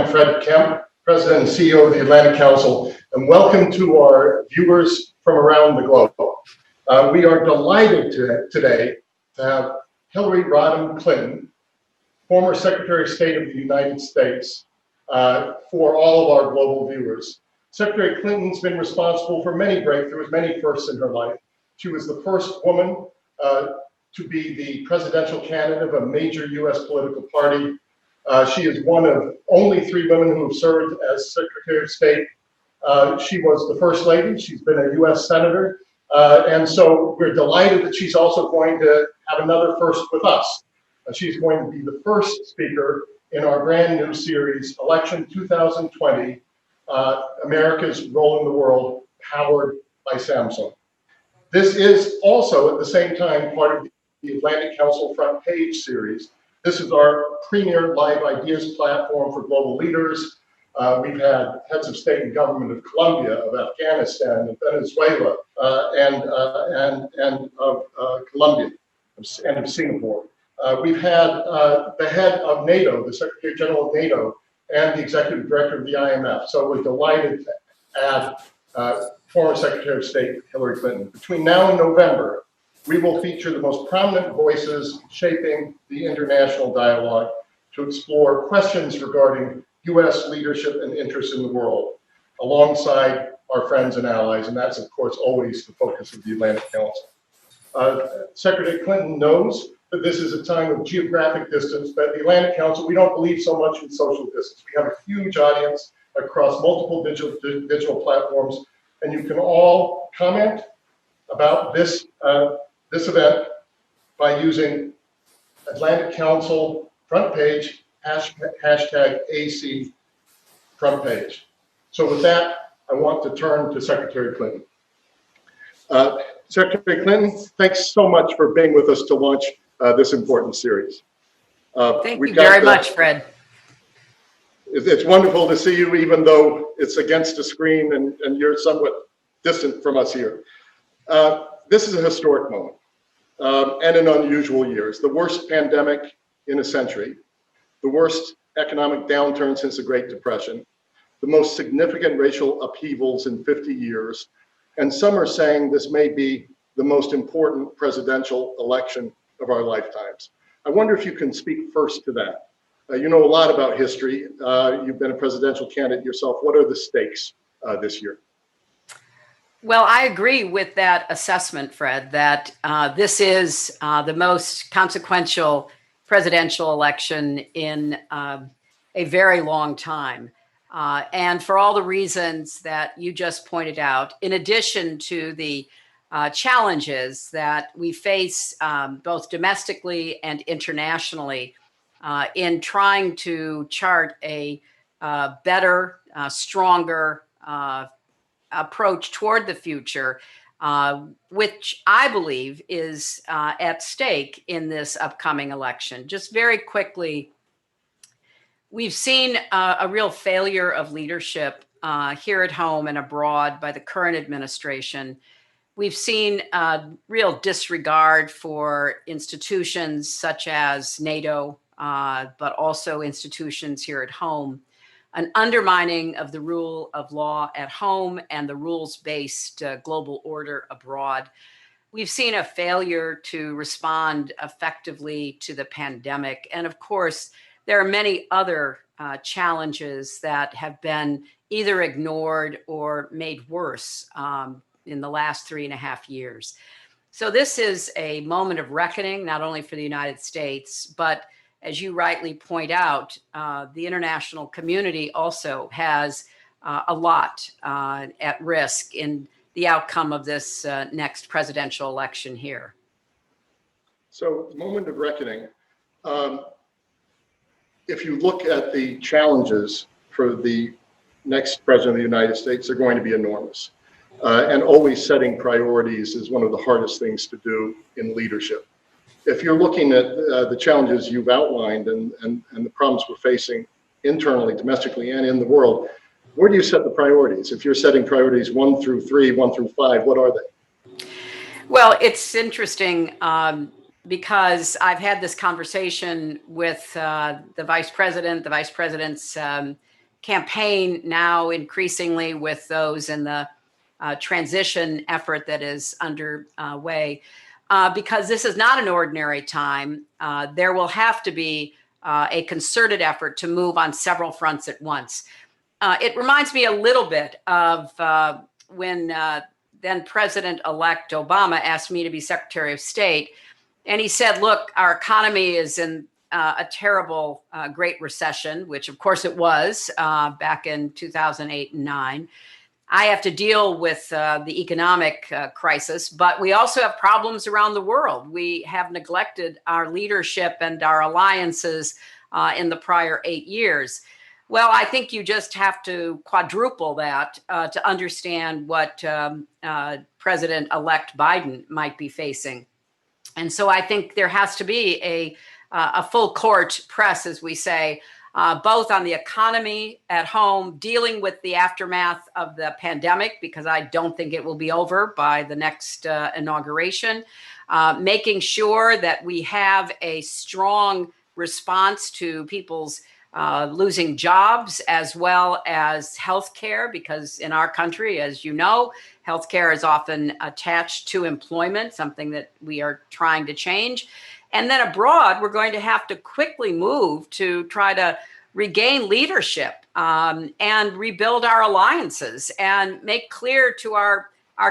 I'm Fred Kemp, President and CEO of the Atlantic Council, and welcome to our viewers from around the globe. We are delighted today to have Hillary Rodham Clinton, former Secretary of State of the United States, for all of our global viewers. Secretary Clinton's been responsible for many breakthroughs, many firsts in her life. She was the first woman to be the presidential candidate of a major U.S. political party. She is one of only 3 women who have served as Secretary of State. She was the First Lady. She's been a U.S. Senator. And so we're delighted that she's also going to have another first with us. She's going to be the first speaker in our brand new series, Election 2020, America's Role in the World, powered by Samsung. This is also at the same time part of the Atlantic Council Front Page series. This is our premier live ideas platform for global leaders. We've had heads of state and government of Colombia, of Afghanistan, of Venezuela, and of Colombia, and of Singapore. We've had the head of NATO, the Secretary General of NATO, and the Executive Director of the IMF. So we're delighted to add former Secretary of State Hillary Clinton. Between now and November, we will feature the most prominent voices shaping the international dialogue to explore questions regarding U.S. leadership and interests in the world, alongside our friends and allies, and that's, of course, always the focus of the Atlantic Council. Secretary Clinton knows that this is a time of geographic distance, but at the Atlantic Council, we don't believe so much in social distance. We have a huge audience across multiple digital platforms, and you can all comment about this event by using Atlantic Council front page, hashtag AC front page. So with that, I want to turn to Secretary Clinton. Secretary Clinton, thanks so much for being with us to launch this important series. Thank you very much, Fred. It's wonderful to see you, even though it's against a screen and you're somewhat distant from us here. This is a historic moment and an unusual year. It's the worst pandemic in a century, the worst economic downturn since the Great Depression, the most significant racial upheavals in 50 years, and some are saying this may be the most important presidential election of our lifetimes. I wonder if you can speak first to that. You know a lot about history. You've been a presidential candidate yourself. What are the stakes this year? Well, I agree with that assessment, Fred, that this is the most consequential presidential election in a very long time. And for all the reasons that you just pointed out, in addition to the challenges that we face both domestically and internationally in trying to chart a better, stronger approach toward the future, which I believe is at stake in this upcoming election. Just very quickly, we've seen a real failure of leadership here at home and abroad by the current administration. We've seen real disregard for institutions such as NATO, but also institutions here at home, an undermining of the rule of law at home and the rules-based global order abroad. We've seen a failure to respond effectively to the pandemic. And of course, there are many other challenges that have been either ignored or made worse in the last 3.5 years. So this is a moment of reckoning, not only for the United States, but as you rightly point out, the international community also has a lot at risk in the outcome of this next presidential election here. So, moment of reckoning. If you look at the challenges for the next president of the United States, they're going to be enormous. And always setting priorities is one of the hardest things to do in leadership. If you're looking at the challenges you've outlined and the problems we're facing internally, domestically, and in the world, where do you set the priorities? If you're setting priorities 1 through 3, 1 through 5, what are they? Well, it's interesting because I've had this conversation with the vice president's campaign now increasingly with those in the transition effort that is underway, because this is not an ordinary time. There will have to be a concerted effort to move on several fronts at once. It reminds me a little bit of when then President-elect Obama asked me to be Secretary of State. And he said, look, our economy is in a terrible Great Recession, which of course it was back in 2008 and 9. I have to deal with the economic crisis, but we also have problems around the world. We have neglected our leadership and our alliances in the prior 8 years. Well, I think you just have to quadruple that to understand what President-elect Biden might be facing. And so I think there has to be a full court press, as we say, both on the economy at home, dealing with the aftermath of the pandemic, because I don't think it will be over by the next inauguration, making sure that we have a strong response to people's losing jobs, as well as healthcare, because in our country, as you know, healthcare is often attached to employment, something that we are trying to change. And then abroad, we're going to have to quickly move to try to regain leadership and rebuild our alliances and make clear to our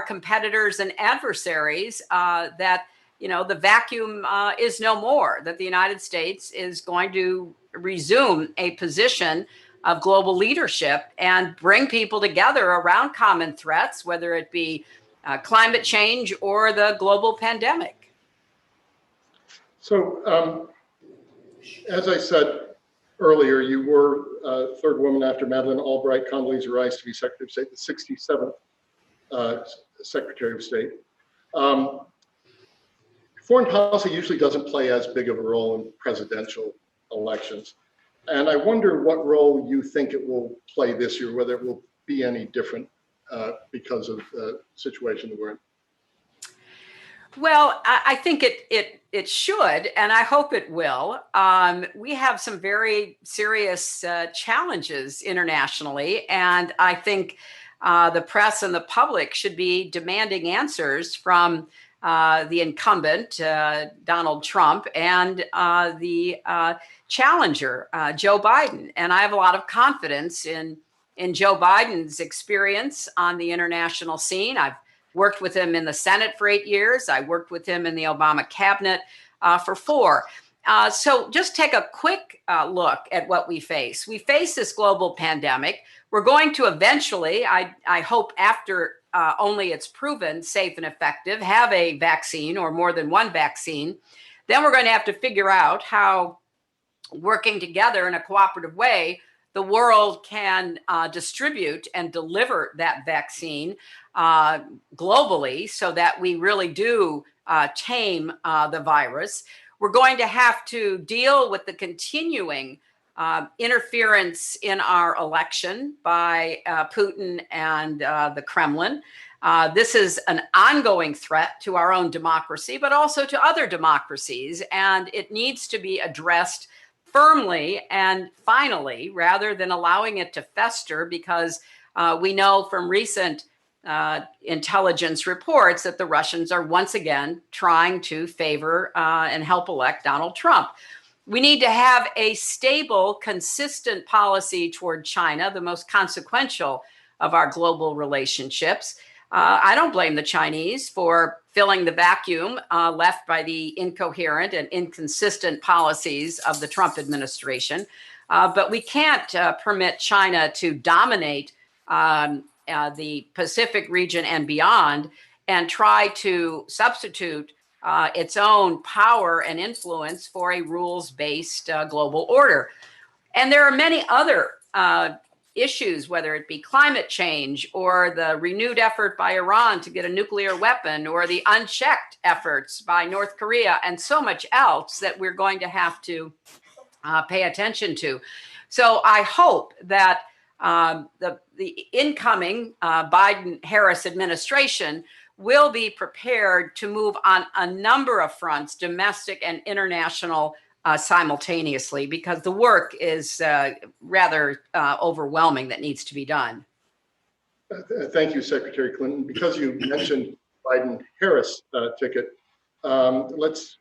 competitors and adversaries that, you know, the vacuum is no more, that the United States is going to resume a position of global leadership and bring people together around common threats, whether it be climate change or the global pandemic. So, as I said earlier, you were third woman after Madeleine Albright, Condoleezza Rice to be Secretary of State, the 67th Secretary of State. Foreign policy usually doesn't play as big of a role in presidential elections. And I wonder what role you think it will play this year, whether it will be any different because of the situation that we're in. Well, I think it should, and I hope it will. We have some very serious challenges internationally, and I think the press and the public should be demanding answers from the incumbent, Donald Trump, and the challenger, Joe Biden. And I have a lot of confidence in Joe Biden's experience on the international scene. I've worked with him in the Senate for 8 years. I worked with him in the Obama cabinet for 4. So just take a quick look at what we face. We face this global pandemic. We're going to eventually, I hope after only it's proven safe and effective, have a vaccine or more than one vaccine. Then we're going to have to figure out how, working together in a cooperative way, the world can distribute and deliver that vaccine globally so that we really do tame the virus. We're going to have to deal with the continuing interference in our election by Putin and the Kremlin. This is an ongoing threat to our own democracy, but also to other democracies, and it needs to be addressed firmly and finally, rather than allowing it to fester, because we know from recent intelligence reports that the Russians are once again trying to favor and help elect Donald Trump. We need to have a stable, consistent policy toward China, the most consequential of our global relationships. I don't blame the Chinese for filling the vacuum left by the incoherent and inconsistent policies of the Trump administration. But we can't permit China to dominate the Pacific region and beyond and try to substitute its own power and influence for a rules-based global order. And there are many other issues, whether it be climate change or the renewed effort by Iran to get a nuclear weapon, or the unchecked efforts by North Korea, and so much else that we're going to have to pay attention to. So I hope that the incoming Biden-Harris administration will be prepared to move on a number of fronts, domestic and international, simultaneously, because the work is rather overwhelming that needs to be done. Thank you, Secretary Clinton. Because you mentioned Biden-Harris ticket, let's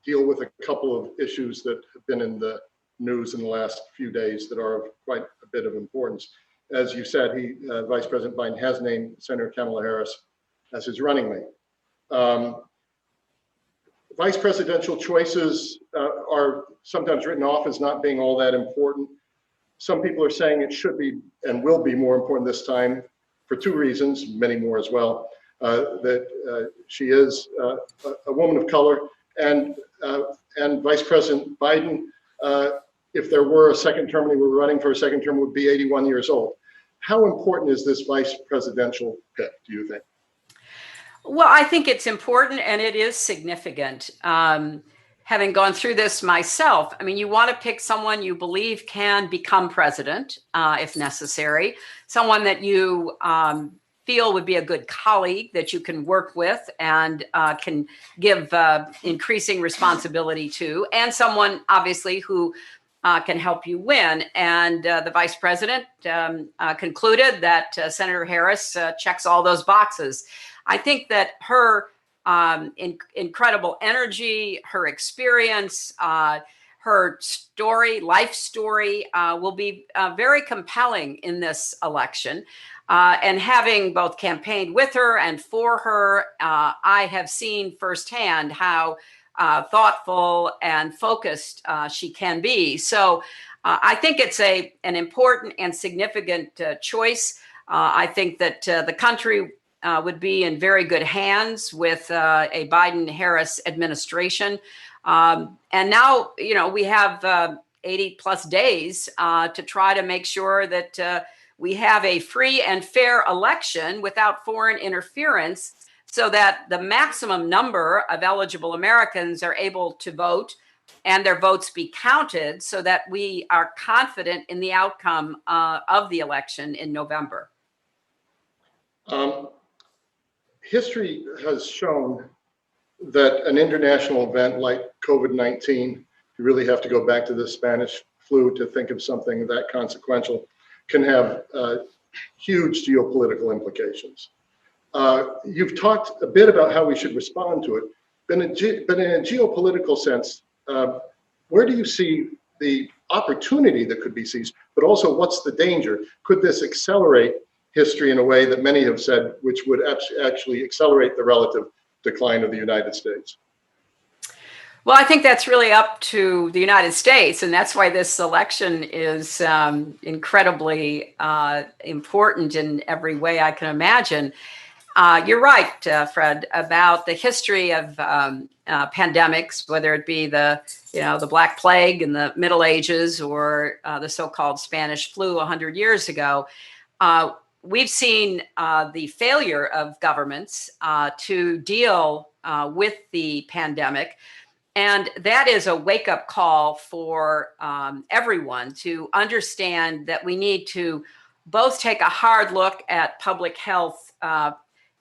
deal with a couple of issues that have been in the news in the last few days that are of quite a bit of importance. As you said, Vice President Biden has named Senator Kamala Harris as his running mate. Vice presidential choices are sometimes written off as not being all that important. Some people are saying it should be and will be more important this time for two reasons, many more as well, that she is a woman of color, and Vice President Biden, if there were a second term and he were running for a second term, would be 81 years old. How important is this vice presidential pick, do you think? Well, I think it's important and it is significant. Having gone through this myself, I mean, you want to pick someone you believe can become president if necessary, someone that you feel would be a good colleague that you can work with and can give increasing responsibility to, and someone obviously who can help you win. And the vice president concluded that Senator Harris checks all those boxes. I think that her incredible energy, her experience, her story, life story will be very compelling in this election. And having both campaigned with her and for her, I have seen firsthand how thoughtful and focused she can be. So I think it's an important and significant choice. I think that the country would be in very good hands with a Biden-Harris administration. And now, you know, we have 80 plus days to try to make sure that we have a free and fair election without foreign interference, so that the maximum number of eligible Americans are able to vote and their votes be counted, so that we are confident in the outcome of the election in November. History has shown that an international event like COVID-19, you really have to go back to the Spanish flu to think of something that consequential, can have huge geopolitical implications. You've talked a bit about how we should respond to it, but in a geopolitical sense, where do you see the opportunity that could be seized, but also what's the danger? Could this accelerate history in a way that many have said, which would actually accelerate the relative decline of the United States? Well, I think that's really up to the United States, and that's why this election is incredibly important in every way I can imagine. You're right, Fred, about the history of pandemics, whether it be the Black Plague in the Middle Ages or the so-called Spanish flu 100 years ago. We've seen the failure of governments to deal with the pandemic. And that is a wake-up call for everyone to understand that we need to both take a hard look at public health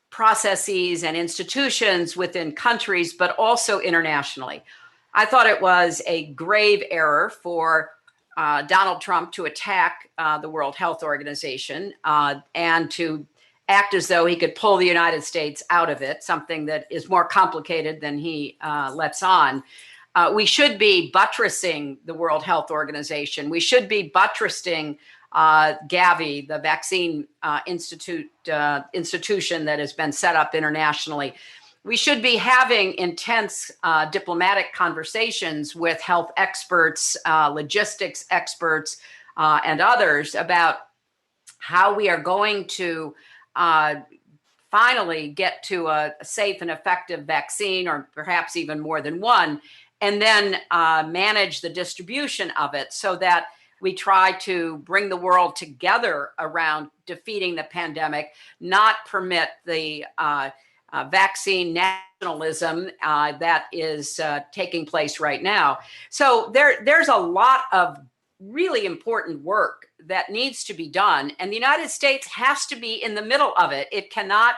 processes and institutions within countries, but also internationally. I thought it was a grave error for Donald Trump to attack the World Health Organization and to act as though he could pull the United States out of it, something that is more complicated than he lets on. We should be buttressing the World Health Organization. We should be buttressing Gavi, the vaccine institution that has been set up internationally. We should be having intense diplomatic conversations with health experts, logistics experts, and others about how we are going to finally get to a safe and effective vaccine, or perhaps even more than one, and then manage the distribution of it so that we try to bring the world together around defeating the pandemic, not permit the vaccine nationalism that is taking place right now. So there's a lot of really important work that needs to be done, and the United States has to be in the middle of it. It cannot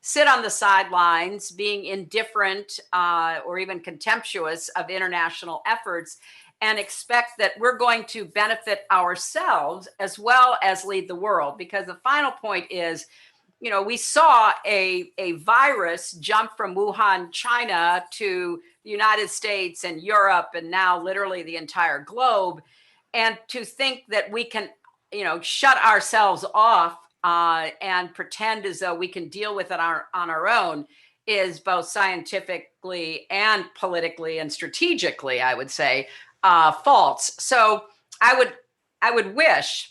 sit on the sidelines, being indifferent or even contemptuous of international efforts, and expect that we're going to benefit ourselves as well as lead the world. Because the final point is, we saw a virus jump from Wuhan, China to the United States and Europe, and now literally the entire globe. And to think that we can, shut ourselves off and pretend as though we can deal with it on our own is both scientifically and politically and strategically, I would say, false. So I would wish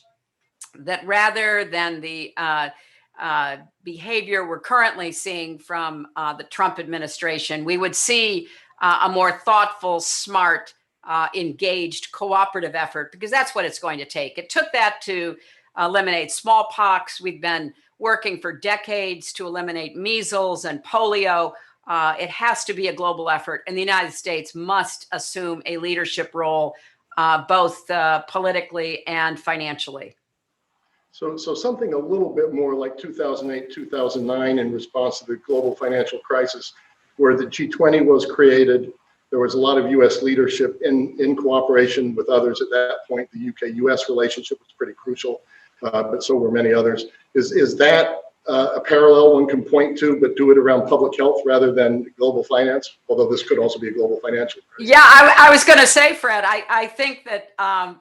that rather than the behavior we're currently seeing from the Trump administration, we would see a more thoughtful, smart, engaged, cooperative effort, because that's what it's going to take. It took that to eliminate smallpox. We've been working for decades to eliminate measles and polio. It has to be a global effort, and the United States must assume a leadership role, both politically and financially. So something a little bit more like 2008, 2009 in response to the global financial crisis, where the G20 was created. There was a lot of U.S. leadership in cooperation with others at that point. The UK-US relationship was pretty crucial, but so were many others. Is that a parallel one can point to, but do it around public health rather than global finance? Although this could also be a global financial crisis. Yeah, I was going to say, Fred, I think that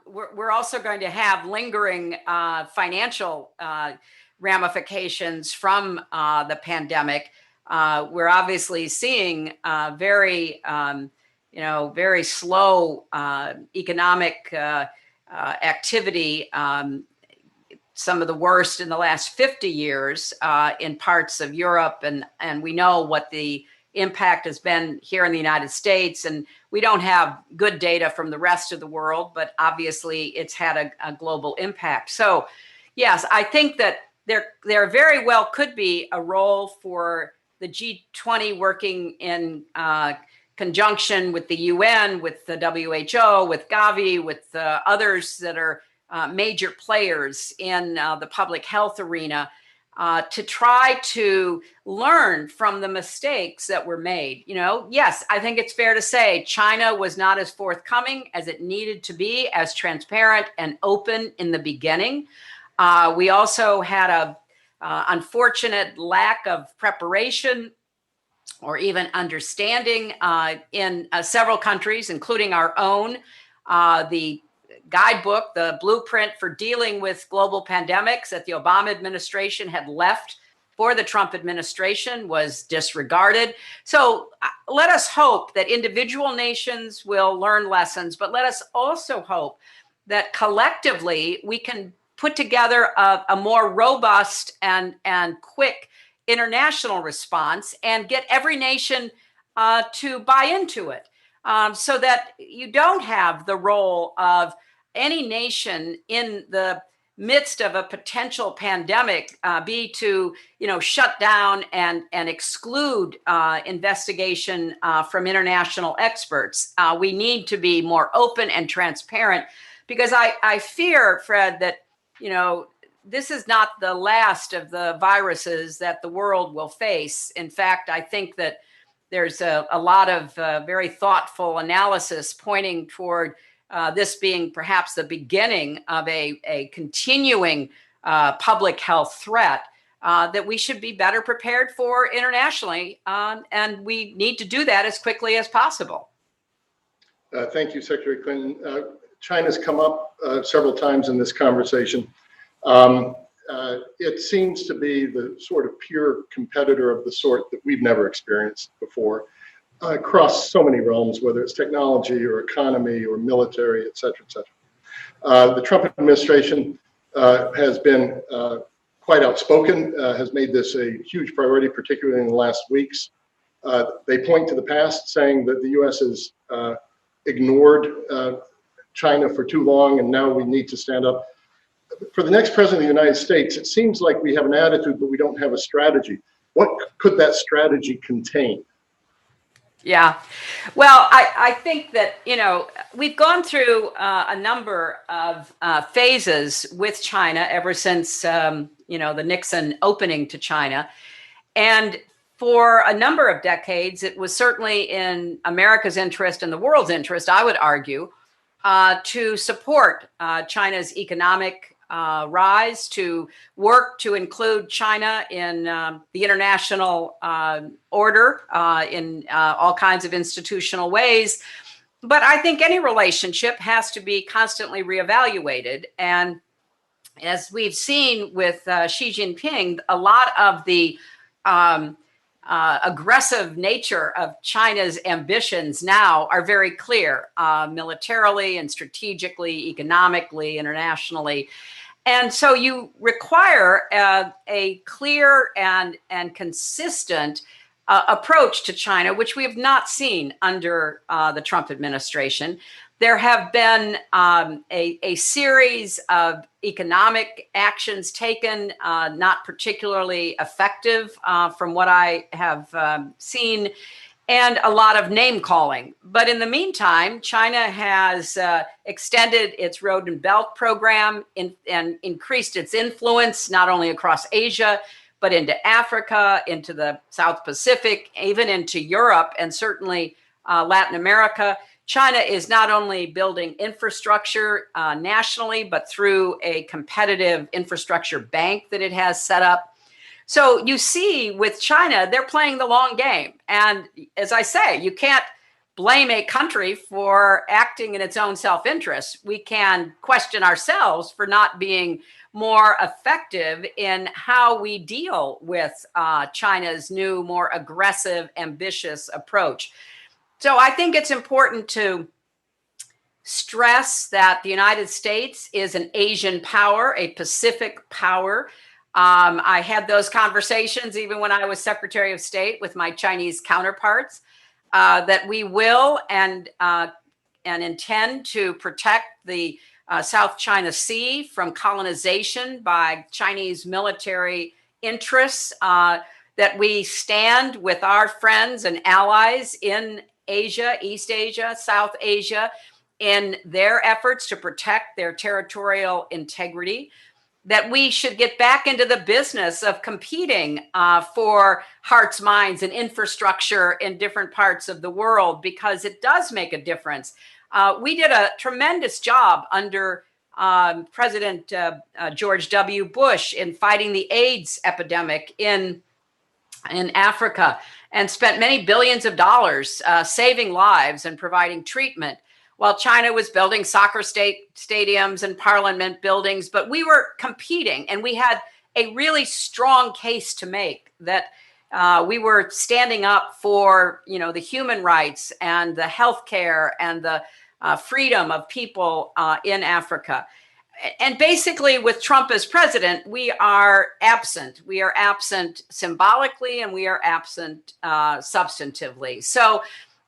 we're also going to have lingering financial ramifications from the pandemic. We're obviously seeing very slow economic activity, some of the worst in the last 50 years in parts of Europe. And we know what the impact has been here in the United States. And we don't have good data from the rest of the world, but obviously it's had a global impact. So yes, I think that there very well could be a role for the G20 working in conjunction with the UN, with the WHO, with Gavi, with others that are major players in the public health arena, to try to learn from the mistakes that were made. Yes, I think it's fair to say China was not as forthcoming as it needed to be, as transparent and open in the beginning. We also had a unfortunate lack of preparation or even understanding in several countries, including our own. The guidebook, the blueprint for dealing with global pandemics that the Obama administration had left for the Trump administration was disregarded. So let us hope that individual nations will learn lessons, but let us also hope that collectively we can put together a more robust and quick international response and get every nation to buy into it, so that you don't have the role of any nation in the midst of a potential pandemic be to shut down and exclude investigation from international experts. We need to be more open and transparent, because I fear, Fred, that this is not the last of the viruses that the world will face. In fact, I think that there's a lot of very thoughtful analysis pointing toward this being perhaps the beginning of a continuing public health threat that we should be better prepared for internationally. And we need to do that as quickly as possible. Thank you, Secretary Clinton. China's come up several times in this conversation. It seems to be the sort of pure competitor of the sort that we've never experienced before, across so many realms, whether it's technology or economy or military, et cetera, et cetera. The Trump administration has been quite outspoken, has made this a huge priority, particularly in the last weeks. They point to the past, saying that the U.S. has ignored China for too long, and now we need to stand up. For the next president of the United States, it seems like we have an attitude, but we don't have a strategy. What could that strategy contain? Yeah, well, I think that, we've gone through a number of phases with China ever since, the Nixon opening to China. And for a number of decades, it was certainly in America's interest and the world's interest, I would argue, to support China's economic rise, to work to include China in the international order in all kinds of institutional ways. But I think any relationship has to be constantly reevaluated. And as we've seen with Xi Jinping, a lot of the aggressive nature of China's ambitions now are very clear, militarily and strategically, economically, internationally. And so you require a clear and consistent approach to China, which we have not seen under the Trump administration. There have been a series of economic actions taken, not particularly effective from what I have seen, and a lot of name calling. But in the meantime, China has extended its Road and Belt program and increased its influence, not only across Asia, but into Africa, into the South Pacific, even into Europe, and certainly Latin America. China is not only building infrastructure nationally, but through a competitive infrastructure bank that it has set up. So you see with China, they're playing the long game. And as I say, you can't blame a country for acting in its own self-interest. We can question ourselves for not being more effective in how we deal with China's new, more aggressive, ambitious approach. So I think it's important to stress that the United States is an Asian power, a Pacific power. I had those conversations even when I was Secretary of State with my Chinese counterparts, that we will and intend to protect the South China Sea from colonization by Chinese military interests, that we stand with our friends and allies in Asia, East Asia, South Asia, in their efforts to protect their territorial integrity, that we should get back into the business of competing for hearts, minds, and infrastructure in different parts of the world, because it does make a difference. We did a tremendous job under President George W. Bush in fighting the AIDS epidemic in Africa, and spent many billions of dollars saving lives and providing treatment, while China was building soccer stadiums and parliament buildings. But we were competing, and we had a really strong case to make that we were standing up for, the human rights and the healthcare and the freedom of people in Africa. And basically, with Trump as president, we are absent. We are absent symbolically, and we are absent substantively. So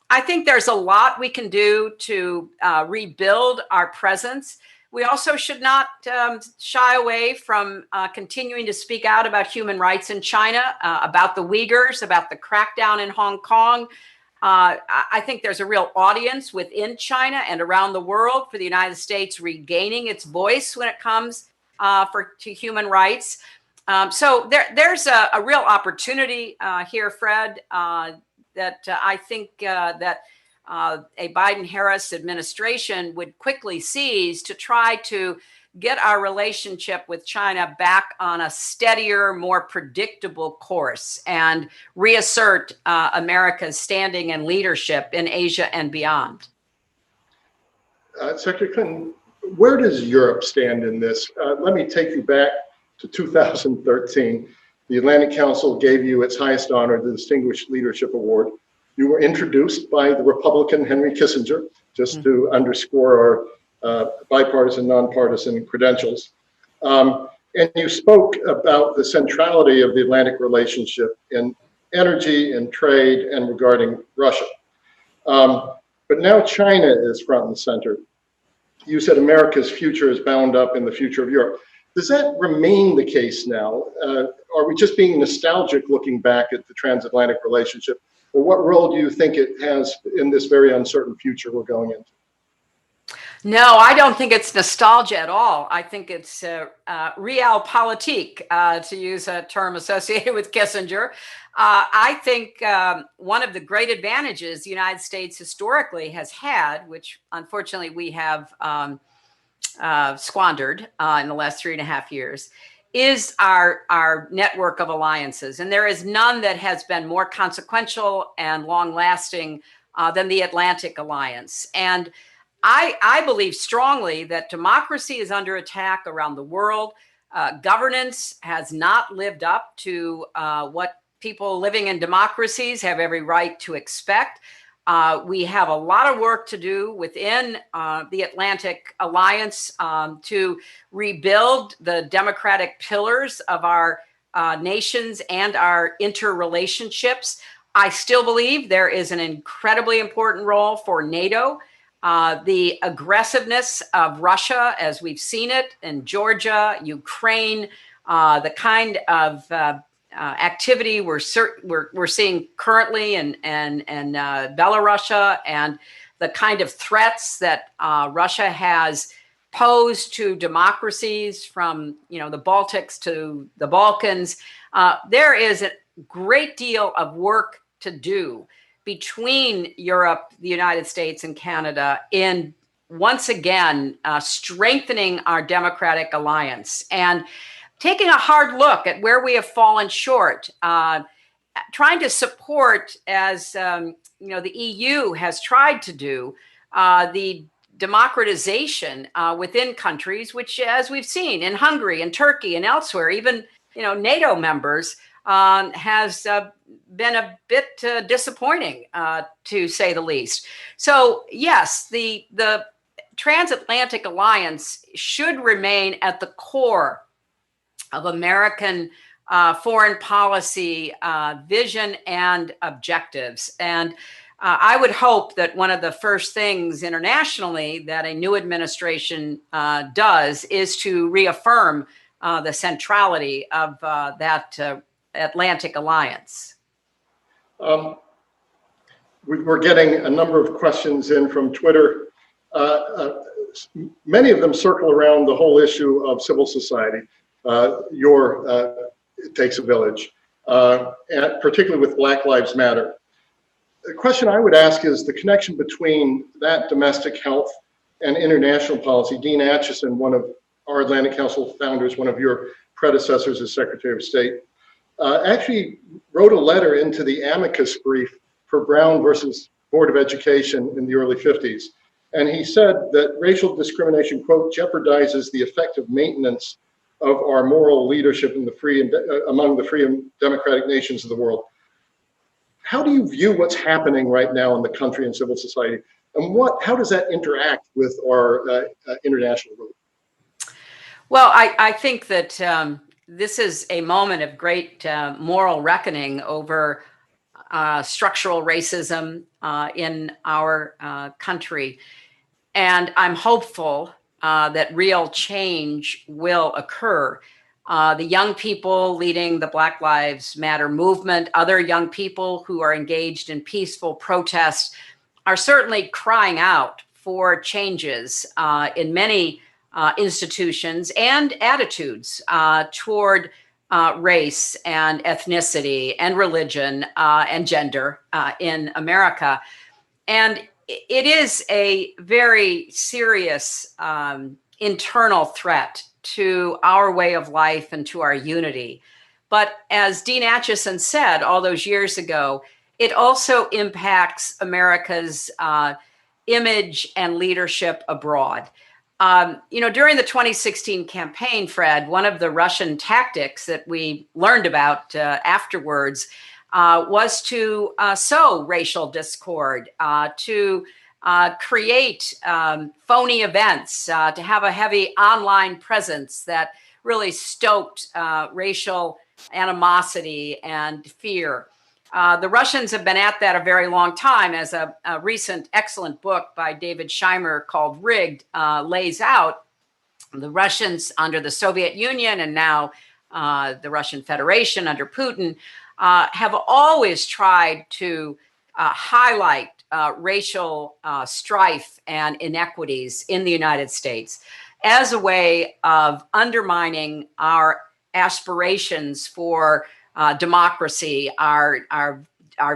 I think there's a lot we can do to rebuild our presence. We also should not shy away from continuing to speak out about human rights in China, about the Uyghurs, about the crackdown in Hong Kong. I think there's a real audience within China and around the world for the United States regaining its voice when it comes to human rights. So there's a real opportunity here, Fred, that I think that a Biden-Harris administration would quickly seize to try to get our relationship with China back on a steadier, more predictable course and reassert America's standing and leadership in Asia and beyond. Secretary Clinton, where does Europe stand in this? Let me take you back to 2013. The Atlantic Council gave you its highest honor, the Distinguished Leadership Award. You were introduced by the Republican Henry Kissinger, just to underscore our bipartisan, nonpartisan credentials. And you spoke about the centrality of the Atlantic relationship in energy and trade and regarding Russia. But now China is front and center. You said America's future is bound up in the future of Europe. Does that remain the case now? Are we just being nostalgic looking back at the transatlantic relationship? Or what role do you think it has in this very uncertain future we're going into? No, I don't think it's nostalgia at all. I think it's realpolitik, to use a term associated with Kissinger. I think one of the great advantages the United States historically has had, which unfortunately we have squandered in the last 3.5 years, is our network of alliances. And there is none that has been more consequential and long lasting than the Atlantic Alliance. And I believe strongly that democracy is under attack around the world. Governance has not lived up to what people living in democracies have every right to expect. We have a lot of work to do within the Atlantic Alliance to rebuild the democratic pillars of our nations and our interrelationships. I still believe there is an incredibly important role for NATO. The aggressiveness of Russia, as we've seen it in Georgia, Ukraine, the kind of activity we're seeing currently in Belarus, and the kind of threats that Russia has posed to democracies from the Baltics to the Balkans. There is a great deal of work to do between Europe, the United States, and Canada in once again strengthening our democratic alliance and taking a hard look at where we have fallen short, trying to support, as the EU has tried to do, the democratization within countries, which, as we've seen in Hungary and Turkey and elsewhere, even NATO members, has been a bit disappointing, to say the least. So yes, the transatlantic alliance should remain at the core of American foreign policy vision and objectives. And I would hope that one of the first things internationally that a new administration does is to reaffirm the centrality of that Atlantic Alliance. We're getting a number of questions in from Twitter. Many of them circle around the whole issue of civil society. It takes a village, and particularly with Black Lives Matter. The question I would ask is the connection between that domestic health and international policy. Dean Acheson, one of our Atlantic Council founders, one of your predecessors as Secretary of State, actually wrote a letter into the amicus brief for Brown versus Board of Education in the early 50s. And he said that racial discrimination, quote, jeopardizes the effective maintenance of our moral leadership in the free and among the free and democratic nations of the world. How do you view what's happening right now in the country and civil society? And how does that interact with our international role? Well, I think that this is a moment of great moral reckoning over structural racism in our country. And I'm hopeful that real change will occur. The young people leading the Black Lives Matter movement, other young people who are engaged in peaceful protest, are certainly crying out for changes in many institutions and attitudes toward race and ethnicity and religion and gender in America. And it is a very serious internal threat to our way of life and to our unity. But as Dean Acheson said all those years ago, it also impacts America's image and leadership abroad. During the 2016 campaign, Fred, one of the Russian tactics that we learned about afterwards was to sow racial discord, to create phony events, to have a heavy online presence that really stoked racial animosity and fear. The Russians have been at that a very long time, as a recent excellent book by David Scheimer called Rigged lays out. The Russians under the Soviet Union and now the Russian Federation under Putin have always tried to highlight racial strife and inequities in the United States as a way of undermining our aspirations for democracy, our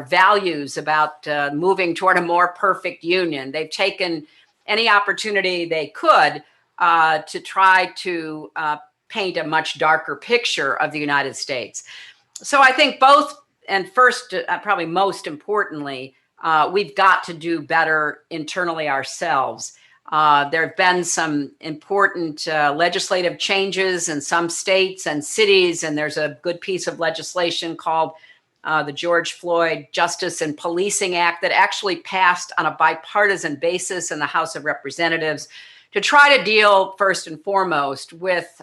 values about moving toward a more perfect union. They've taken any opportunity they could to try to paint a much darker picture of the United States. So I think both, and first, probably most importantly, we've got to do better internally ourselves. There have been some important legislative changes in some states and cities, and there's a good piece of legislation called the George Floyd Justice and Policing Act that actually passed on a bipartisan basis in the House of Representatives to try to deal first and foremost with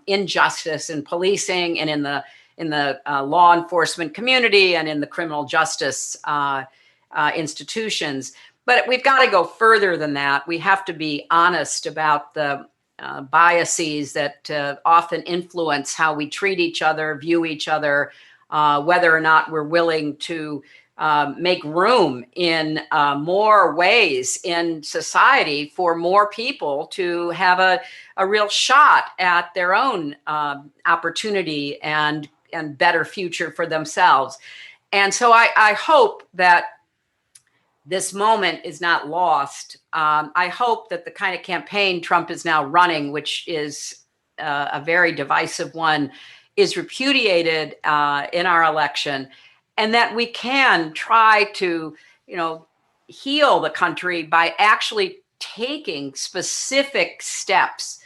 injustice in policing and in the law enforcement community and in the criminal justice institutions. But we've got to go further than that. We have to be honest about the biases that often influence how we treat each other, view each other, whether or not we're willing to make room in more ways in society for more people to have a real shot at their own opportunity and better future for themselves. And so I hope that this moment is not lost. I hope that the kind of campaign Trump is now running, which is a very divisive one, is repudiated in our election, and that we can try to, heal the country by actually taking specific steps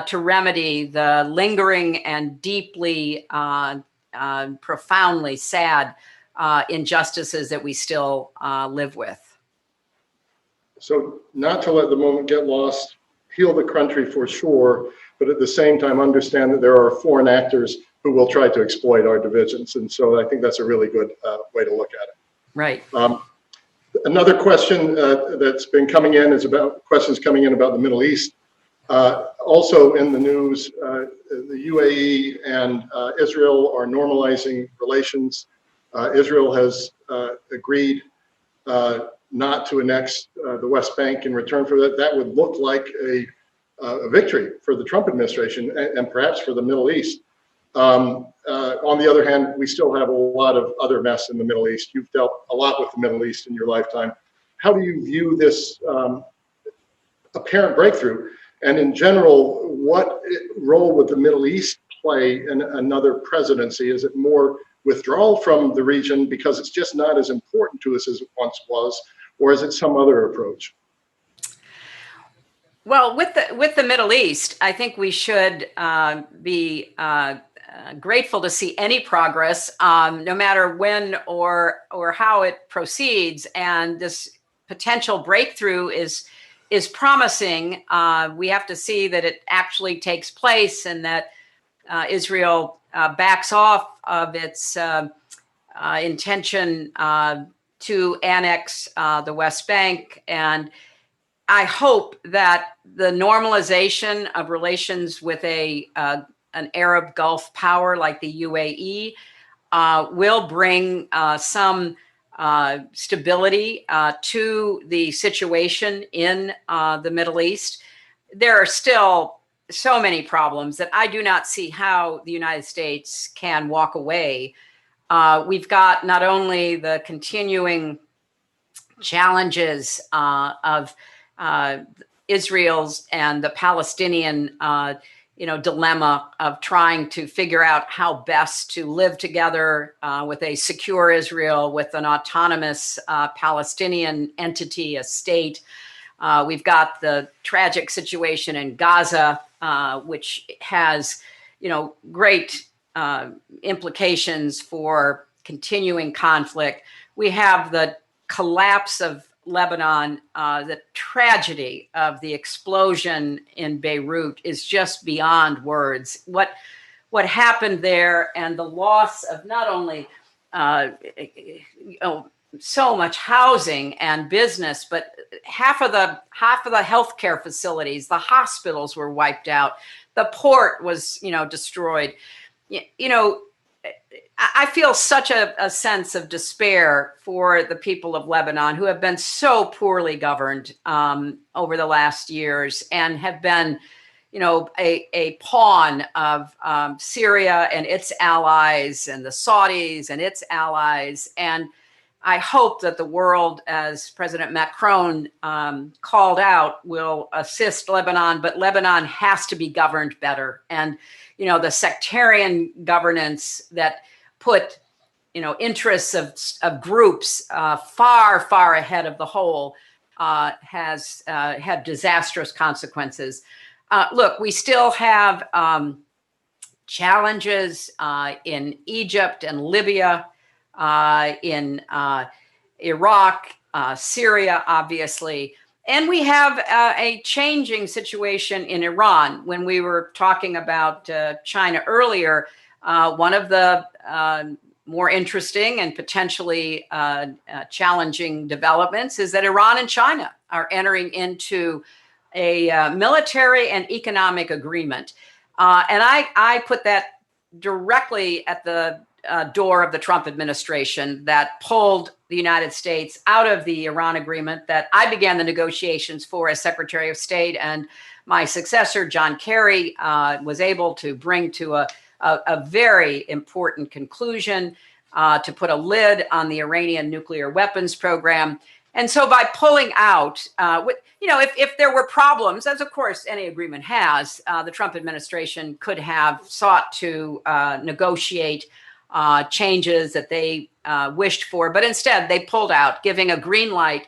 to remedy the lingering and deeply, profoundly sad injustices that we still live with. So not to let the moment get lost, heal the country for sure, but at the same time understand that there are foreign actors who will try to exploit our divisions. And so I think that's a really good way to look at it. Right. Another question that's been coming in is about questions coming in about the Middle East. Also in the news, the UAE and Israel are normalizing relations. Israel has agreed not to annex the West Bank in return for that. That would look like a victory for the Trump administration and perhaps for the Middle East. On the other hand, we still have a lot of other mess in the Middle East. You've dealt a lot with the Middle East in your lifetime. How do you view this apparent breakthrough? And in general, what role would the Middle East play in another presidency? Is it more withdrawal from the region because it's just not as important to us as it once was, or is it some other approach? Well, with the Middle East, I think we should be grateful to see any progress, no matter when or how it proceeds. And this potential breakthrough is promising. We have to see that it actually takes place and that Israel backs off of its intention to annex the West Bank. And I hope that the normalization of relations with an Arab Gulf power like the UAE will bring some stability to the situation in the Middle East. There are still so many problems that I do not see how the United States can walk away. We've got not only the continuing challenges of Israel's and the Palestinian, dilemma of trying to figure out how best to live together with a secure Israel, with an autonomous Palestinian entity, a state. We've got the tragic situation in Gaza, which has, great implications for continuing conflict. We have the collapse of Lebanon. The tragedy of the explosion in Beirut is just beyond words. What happened there, and the loss of not only so much housing and business, but half of the healthcare facilities, the hospitals were wiped out. The port was, destroyed. I feel such a sense of despair for the people of Lebanon who have been so poorly governed over the last years and have been, a pawn of Syria and its allies and the Saudis and its allies. And I hope that the world, as President Macron called out, will assist Lebanon, but Lebanon has to be governed better. And, the sectarian governance that put, interests of groups far, far ahead of the whole has had disastrous consequences. Look, we still have challenges in Egypt and Libya, in Iraq, Syria, obviously. And we have a changing situation in Iran. When we were talking about China earlier, one of the more interesting and potentially challenging developments is that Iran and China are entering into a military and economic agreement. And I put that directly at the door of the Trump administration that pulled the United States out of the Iran agreement that I began the negotiations for as Secretary of State. And my successor, John Kerry, was able to bring to a very important conclusion to put a lid on the Iranian nuclear weapons program. And so by pulling out, if there were problems, as of course any agreement has, the Trump administration could have sought to negotiate changes that they wished for. But instead, they pulled out, giving a green light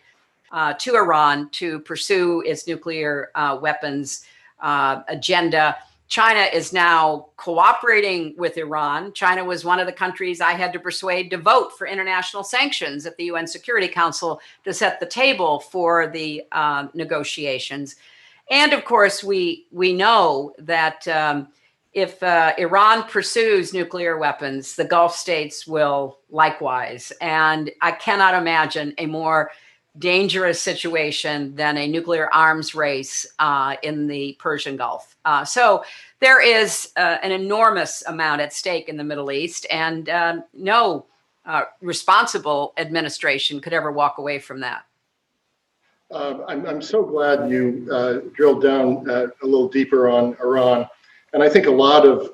to Iran to pursue its nuclear weapons agenda. China is now cooperating with Iran. China was one of the countries I had to persuade to vote for international sanctions at the UN Security Council to set the table for the negotiations. And of course, we know that if Iran pursues nuclear weapons, the Gulf states will likewise. And I cannot imagine a more dangerous situation than a nuclear arms race in the Persian Gulf. So there is an enormous amount at stake in the Middle East, and no responsible administration could ever walk away from that. I'm so glad you drilled down a little deeper on Iran. And I think a lot of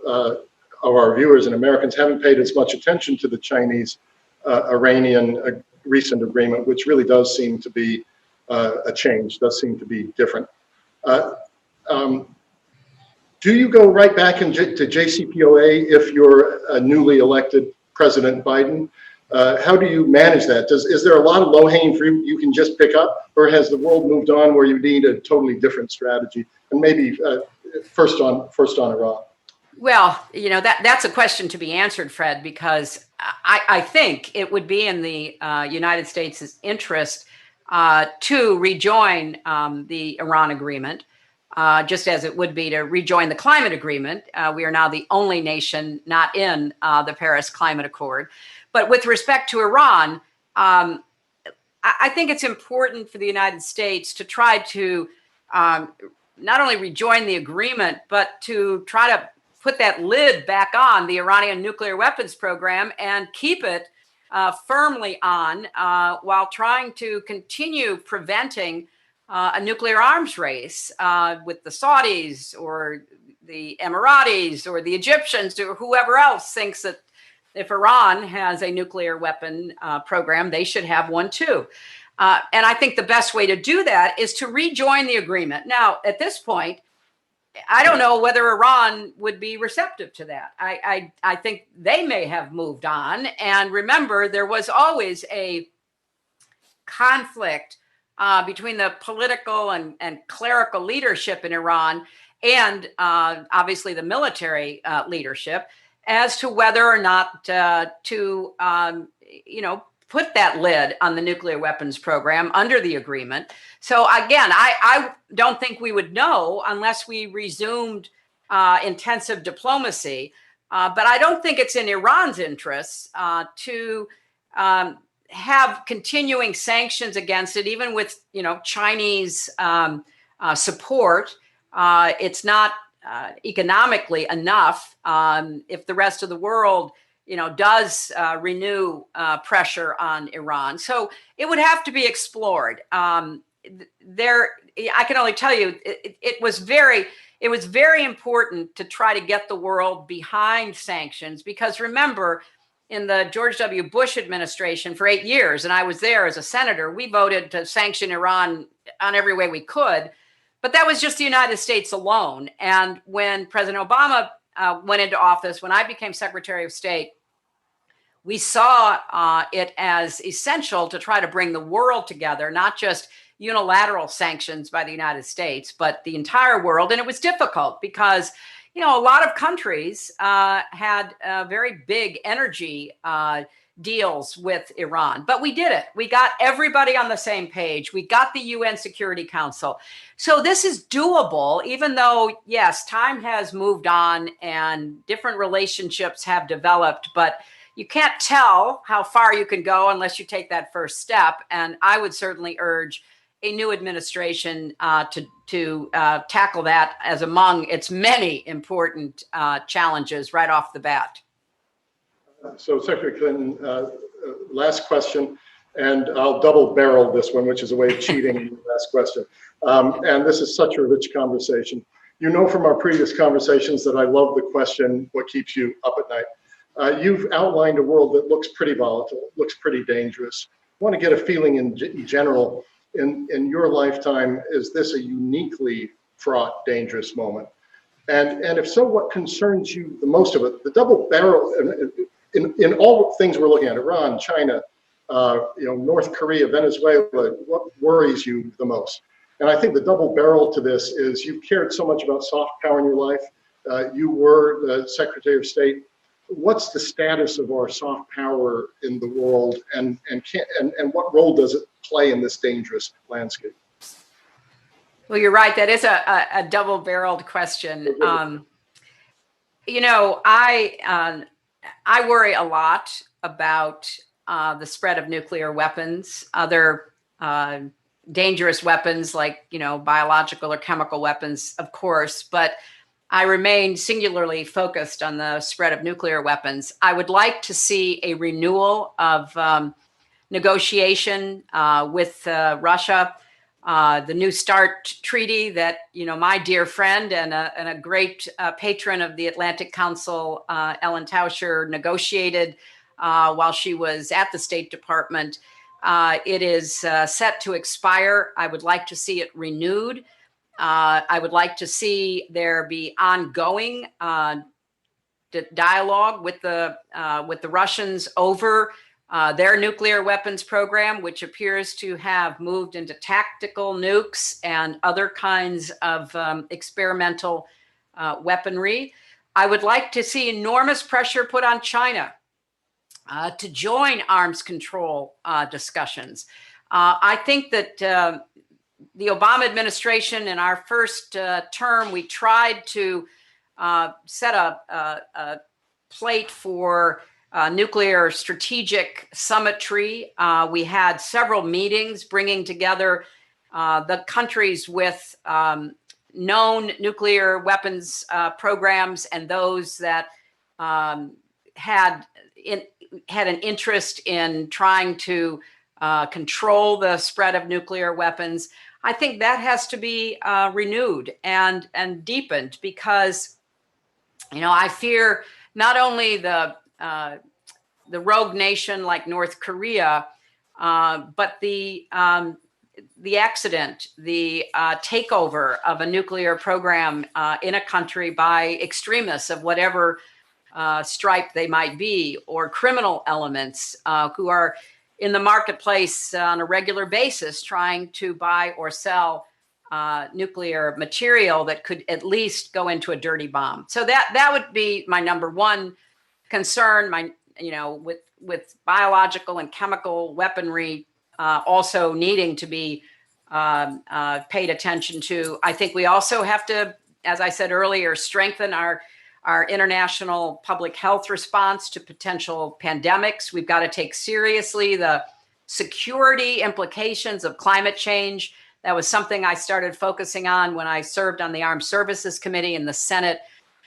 our viewers and Americans haven't paid as much attention to the Chinese-Iranian recent agreement, which really does seem to be a change, does seem to be different. Do you go right back to JCPOA if you're a newly elected President Biden? How do you manage that? Is there a lot of low-hanging fruit you can just pick up, or has the world moved on where you need a totally different strategy? And maybe first on Iran. Well, that's a question to be answered, Fred, because I think it would be in the United States' interest to rejoin the Iran agreement, just as it would be to rejoin the climate agreement. We are now the only nation not in the Paris Climate Accord. But with respect to Iran, I think it's important for the United States to try to not only rejoin the agreement, but to try to put that lid back on the Iranian nuclear weapons program and keep it firmly on while trying to continue preventing a nuclear arms race with the Saudis or the Emiratis or the Egyptians or whoever else thinks that if Iran has a nuclear weapon program, they should have one too. And I think the best way to do that is to rejoin the agreement. Now, at this point, I don't know whether Iran would be receptive to that. I think they may have moved on. And remember, there was always a conflict between the political and clerical leadership in Iran and obviously the military leadership as to whether or not to put that lid on the nuclear weapons program under the agreement. So again, I don't think we would know unless we resumed intensive diplomacy. But I don't think it's in Iran's interests to have continuing sanctions against it, even with Chinese support. It's not economically enough if the rest of the world does renew pressure on Iran. So it would have to be explored. I can only tell you, it was very important to try to get the world behind sanctions, because remember, in the George W. Bush administration for 8 years, and I was there as a senator, we voted to sanction Iran on every way we could, but that was just the United States alone. And when President Obama went into office, when I became Secretary of State, we saw it as essential to try to bring the world together, not just unilateral sanctions by the United States, but the entire world. And it was difficult because, a lot of countries had very big energy deals with Iran, but we did it. We got everybody on the same page. We got the UN Security Council. So this is doable, even though, yes, time has moved on and different relationships have developed, but you can't tell how far you can go unless you take that first step. And I would certainly urge a new administration to tackle that as among its many important challenges right off the bat. So Secretary Clinton, last question, and I'll double barrel this one, which is a way of cheating the last question. And this is such a rich conversation. You know from our previous conversations that I love the question, what keeps you up at night? You've outlined a world that looks pretty volatile, looks pretty dangerous. I want to get a feeling in general, in your lifetime, is this a uniquely fraught, dangerous moment? And if so, what concerns you the most of it? The double barrel, in all things we're looking at, Iran, China, North Korea, Venezuela, what worries you the most? And I think the double barrel to this is you've cared so much about soft power in your life. You were the Secretary of State. What's the status of our soft power in the world, and what role does it play in this dangerous landscape? Well, you're right. That is a double-barreled question. I worry a lot about the spread of nuclear weapons, other dangerous weapons like, biological or chemical weapons, of course, but I remain singularly focused on the spread of nuclear weapons. I would like to see a renewal of negotiation with Russia, the New START treaty that, my dear friend and a great patron of the Atlantic Council, Ellen Tauscher, negotiated while she was at the State Department. It is set to expire. I would like to see it renewed. I would like to see there be ongoing dialogue with the Russians over their nuclear weapons program, which appears to have moved into tactical nukes and other kinds of experimental weaponry. I would like to see enormous pressure put on China to join arms control discussions. I think that the Obama administration, in our first term, we tried to set a plate for nuclear strategic summitry. We had several meetings bringing together the countries with known nuclear weapons programs and those that had an interest in trying to control the spread of nuclear weapons. I think that has to be renewed and deepened because, I fear not only the rogue nation like North Korea, but the accident, the takeover of a nuclear program in a country by extremists of whatever stripe they might be, or criminal elements who are in the marketplace on a regular basis trying to buy or sell nuclear material that could at least go into a dirty bomb. So that would be my number one concern. With biological and chemical weaponry also needing to be paid attention to. I think we also have to, as I said earlier, strengthen our international public health response to potential pandemics. We've got to take seriously the security implications of climate change. That was something I started focusing on when I served on the Armed Services Committee in the Senate.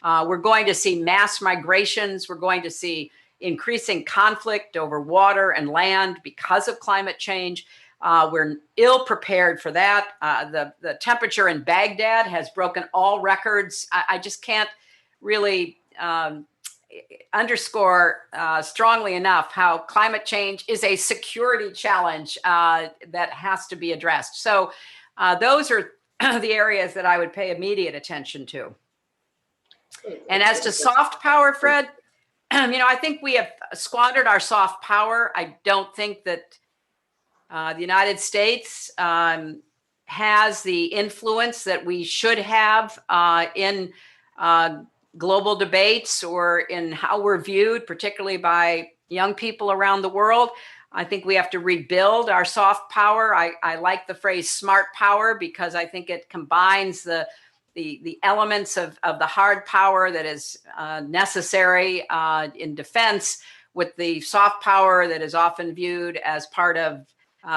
We're going to see mass migrations. We're going to see increasing conflict over water and land because of climate change. We're ill prepared for that. The temperature in Baghdad has broken all records. I just can't really underscore strongly enough how climate change is a security challenge that has to be addressed. So those are the areas that I would pay immediate attention to. And as to soft power, Fred, I think we have squandered our soft power. I don't think that the United States has the influence that we should have in global debates or in how we're viewed, particularly by young people around the world. I think we have to rebuild our soft power. I like the phrase smart power because I think it combines the elements of the hard power that is necessary in defense with the soft power that is often viewed as part of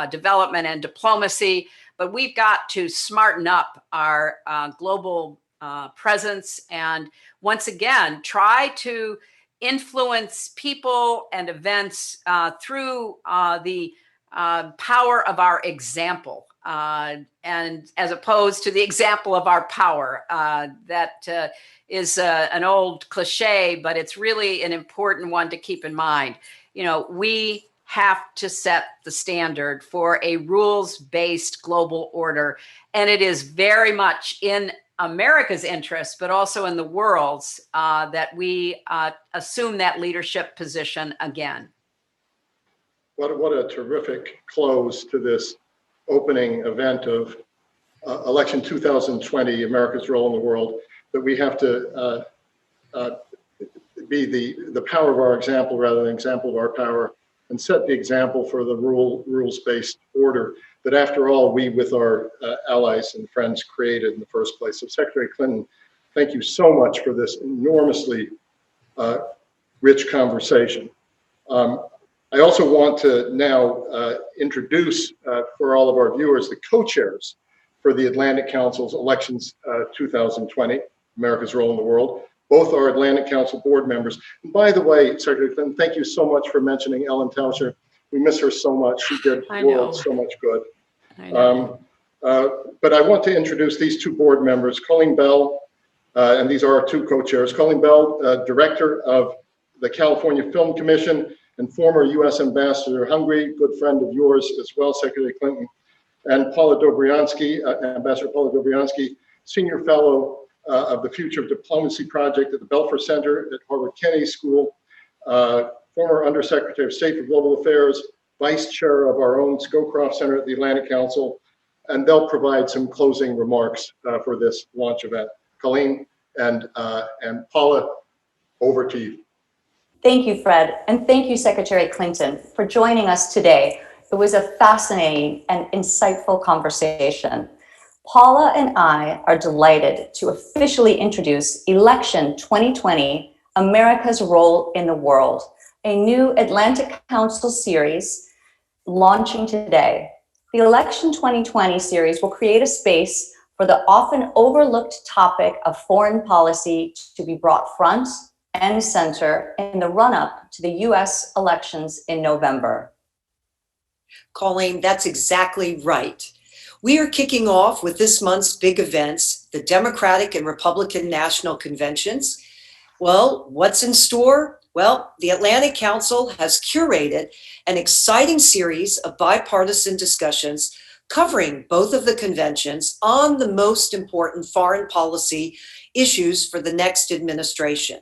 development and diplomacy. But we've got to smarten up our global presence and once again try to influence people and events through the power of our example, and as opposed to the example of our power. That is an old cliche, but it's really an important one to keep in mind. We have to set the standard for a rules-based global order, and it is very much in America's interest, but also in the world's, that we assume that leadership position again. What a terrific close to this opening event of election 2020, America's role in the world, that we have to be the power of our example rather than example of our power, and set the example for the rules-based order that, after all, we with our allies and friends created in the first place. So Secretary Clinton, thank you so much for this enormously rich conversation. I also want to now introduce for all of our viewers the co-chairs for the Atlantic Council's Elections 2020, America's Role in the World. Both are Atlantic Council board members. And by the way, Secretary Clinton, thank you so much for mentioning Ellen Tauscher. We miss her so much. She did the world so much good. But I want to introduce these two board members, Colleen Bell, and these are our two co-chairs. Colleen Bell, Director of the California Film Commission and former U.S. Ambassador to Hungary, good friend of yours as well, Secretary Clinton, and Paula Dobriansky, Ambassador Paula Dobriansky, Senior Fellow of the Future of Diplomacy Project at the Belfer Center at Harvard Kennedy School, former Undersecretary of State for Global Affairs, Vice Chair of our own Scowcroft Center at the Atlantic Council, and they'll provide some closing remarks for this launch event. Colleen and Paula, over to you. Thank you, Fred, and thank you, Secretary Clinton, for joining us today. It was a fascinating and insightful conversation. Paula and I are delighted to officially introduce Election 2020, America's Role in the World, a new Atlantic Council series launching today. The Election 2020 series will create a space for the often overlooked topic of foreign policy to be brought front and center in the run-up to the US elections in November. Colleen, that's exactly right. We are kicking off with this month's big events, the Democratic and Republican National Conventions. Well, what's in store? Well, the Atlantic Council has curated an exciting series of bipartisan discussions covering both of the conventions on the most important foreign policy issues for the next administration.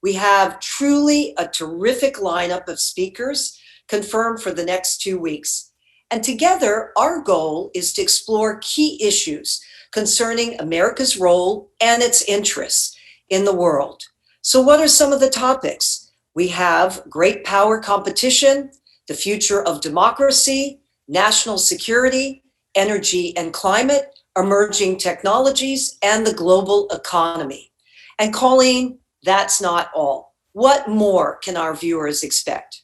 We have truly a terrific lineup of speakers confirmed for the next 2 weeks. And together, our goal is to explore key issues concerning America's role and its interests in the world. So what are some of the topics? We have great power competition, the future of democracy, national security, energy and climate, emerging technologies, and the global economy. And Colleen, that's not all. What more can our viewers expect?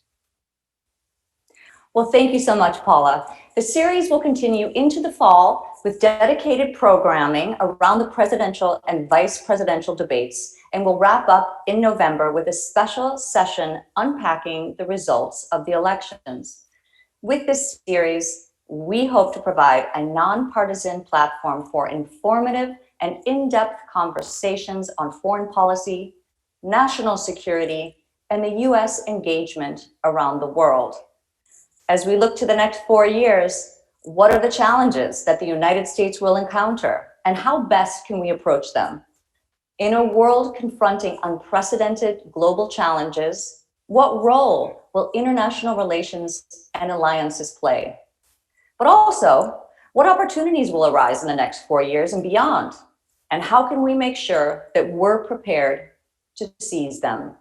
Well, thank you so much, Paula. The series will continue into the fall with dedicated programming around the presidential and vice presidential debates, and will wrap up in November with a special session unpacking the results of the elections. With this series, we hope to provide a nonpartisan platform for informative and in-depth conversations on foreign policy, national security, and the U.S. engagement around the world. As we look to the next 4 years, what are the challenges that the United States will encounter, and how best can we approach them? In a world confronting unprecedented global challenges, what role will international relations and alliances play? But also, what opportunities will arise in the next 4 years and beyond? And how can we make sure that we're prepared to seize them?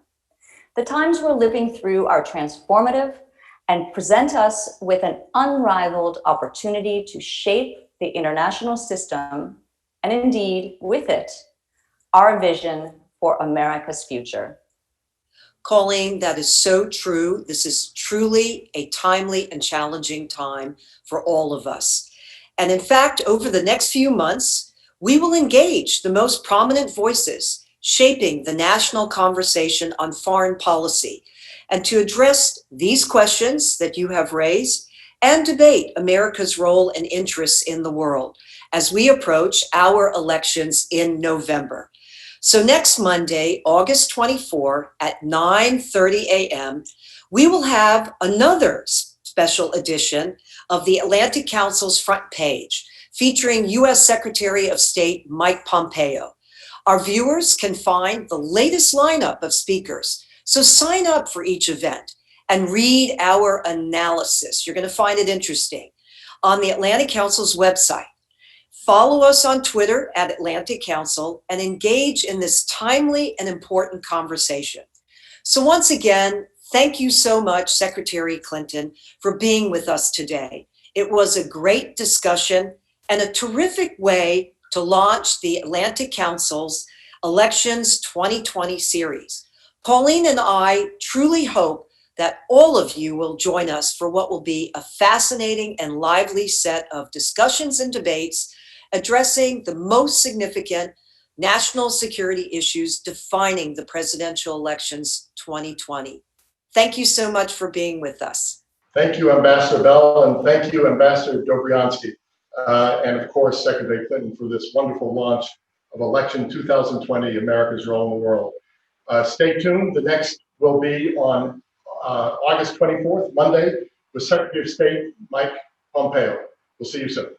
The times we're living through are transformative and present us with an unrivaled opportunity to shape the international system, and indeed, with it, our vision for America's future. Colleen, that is so true. This is truly a timely and challenging time for all of us. And in fact, over the next few months, we will engage the most prominent voices shaping the national conversation on foreign policy, and to address these questions that you have raised and debate America's role and interests in the world as we approach our elections in November. So next Monday, August 24 at 9:30 a.m., we will have another special edition of the Atlantic Council's Front Page, featuring U.S. Secretary of State Mike Pompeo. Our viewers can find the latest lineup of speakers, so sign up for each event and read our analysis. You're going to find it interesting on the Atlantic Council's website. Follow us on Twitter at Atlantic Council and engage in this timely and important conversation. So once again, thank you so much, Secretary Clinton, for being with us today. It was a great discussion and a terrific way to launch the Atlantic Council's Elections 2020 series. Pauline and I truly hope that all of you will join us for what will be a fascinating and lively set of discussions and debates addressing the most significant national security issues defining the presidential elections 2020. Thank you so much for being with us. Thank you, Ambassador Bell, and thank you, Ambassador Dobriansky, and of course, Secretary Clinton, for this wonderful launch of Election 2020, America's Role in the World. Stay tuned. The next will be on August 24th, Monday, with Secretary of State Mike Pompeo. We'll see you soon.